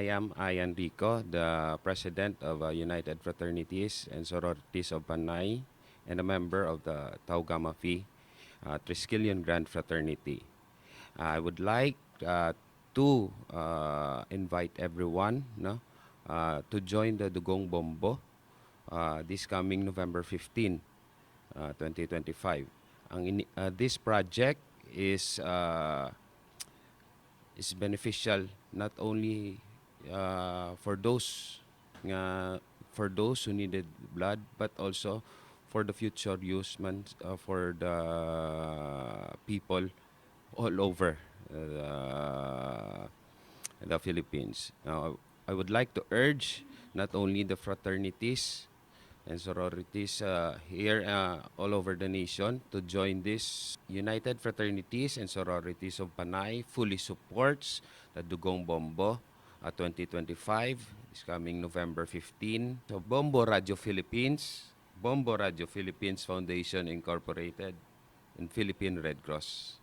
am Ian Rico, the president of United Fraternities and Sororities of Panay and a member of the Tau Gamma Phi Triskelion Grand Fraternity. I would like to invite everyone to join the Dugong Bombo this coming November 15, 2025. This project is beneficial not only for those for those who needed blood, but also for the future use for the people all over the Philippines. Now, I would like to urge not only the fraternities and sororities here all over the nation to join this. United Fraternities and Sororities of Panay fully supports the Dugong Bombo 2025 is coming November 15. So Bombo Radio Philippines Foundation Incorporated and Philippine Red Cross.